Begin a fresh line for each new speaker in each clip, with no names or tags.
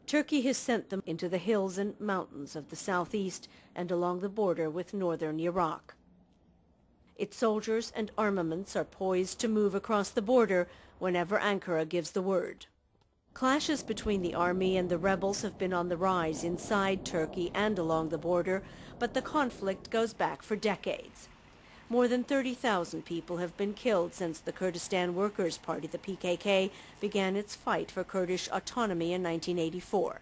Turkey has sent them into the hills and mountains of the southeast and along the border with northern Iraq. Its soldiers and armaments are poised to move across the border whenever Ankara gives the word. Clashes between the army and the rebels have been on the rise inside Turkey and along the border, but the conflict goes back for decades. More than 30,000 people have been killed since the Kurdistan Workers Party, the PKK, began its fight for Kurdish autonomy in 1984.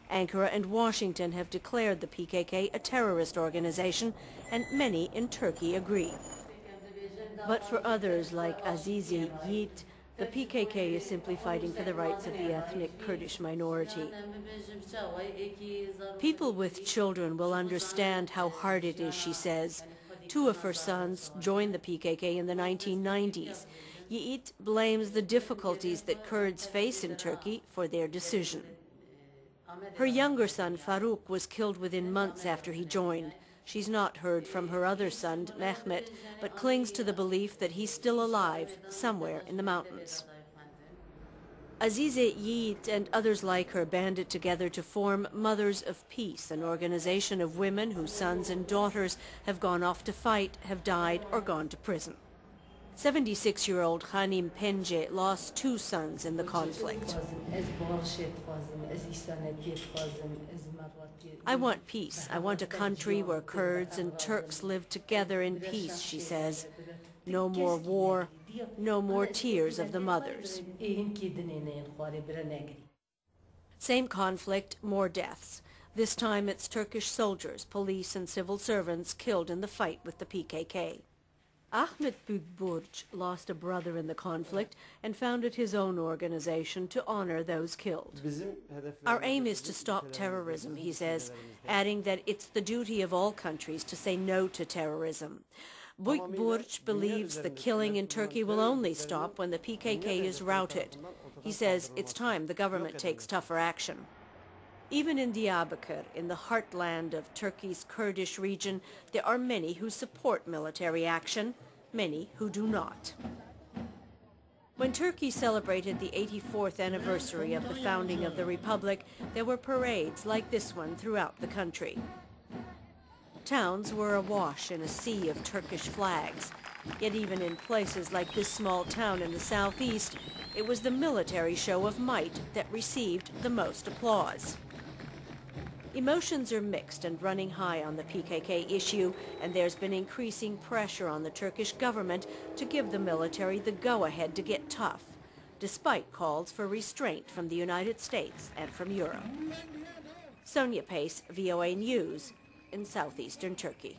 Ankara and Washington have declared the PKK a terrorist organization, and many in Turkey agree. But for others like Azize Yiğit, the PKK is simply fighting for the rights of the ethnic Kurdish minority. People with children will understand how hard it is, she says. Two of her sons joined the PKK in the 1990s. Yiğit blames the difficulties that Kurds face in Turkey for their decision. Her younger son, Farouk, was killed within months after he joined. She's not heard from her other son, Mehmet, but clings to the belief that he's still alive somewhere in the mountains. Azize Yiğit and others like her banded together to form Mothers of Peace, an organization of women whose sons and daughters have gone off to fight, have died, or gone to prison. 76-year-old Hanim Pence lost two sons in the conflict. I want peace. I want a country where Kurds and Turks live together in peace, she says. No more war, no more tears of the mothers. Same conflict, more deaths. This time it's Turkish soldiers, police and civil servants killed in the fight with the PKK. Ahmet Büyükburç lost a brother in the conflict and founded his own organization to honor those killed. Our aim is to stop terrorism, he says, adding that it's the duty of all countries to say no to terrorism. Büyükburç believes the killing in Turkey will only stop when the PKK is routed. He says it's time the government takes tougher action. Even in Diyarbakir, in the heartland of Turkey's Kurdish region, there are many who support military action, many who do not. When Turkey celebrated the 84th anniversary of the founding of the Republic, there were parades like this one throughout the country. Towns were awash in a sea of Turkish flags. Yet even in places like this small town in the southeast, it was the military show of might that received the most applause. Emotions are mixed and running high on the PKK issue, and there's been increasing pressure on the Turkish government to give the military the go-ahead to get tough, despite calls for restraint from the United States and from Europe. Sonia Pace, VOA News, in southeastern Turkey.